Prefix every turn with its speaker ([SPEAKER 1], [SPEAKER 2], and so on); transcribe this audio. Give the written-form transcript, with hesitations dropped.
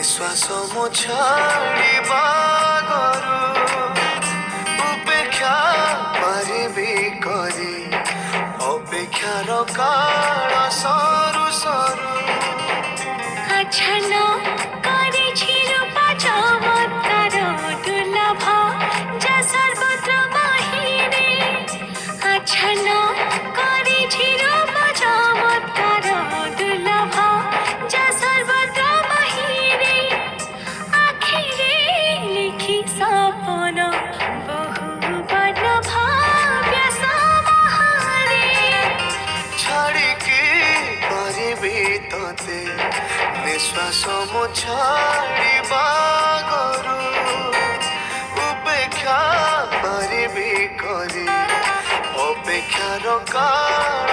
[SPEAKER 1] ନିଶ୍ୱାସ ମୁଁ ଛାଡ଼ିବା ଗରୁ ଉପେକ୍ଷା ପାରିବି କରି ଅପେକ୍ଷାର କାଳ ସରୁ ସରୁ
[SPEAKER 2] আচ্ছন্ন করেছি রূপা চমৎকার দুর্লভ যা সর্বত্র বাহিরে আচ্ছন্ন করেছি রূপা চমৎকার দুর্লভ যা সর্বত্র বাহিরে আখিরে লিখি সপন বহু বর্ণ ভাব্য সমাহারে
[SPEAKER 1] ଛାଡ଼ିକି ପାରିବି ତତେ ନିଶ୍ୱାସ ମୁଁ ଛାଡ଼ିବା ଗରୁ ଉପେକ୍ଷା ପାରିବି କରି ଅପେକ୍ଷାର କାଳ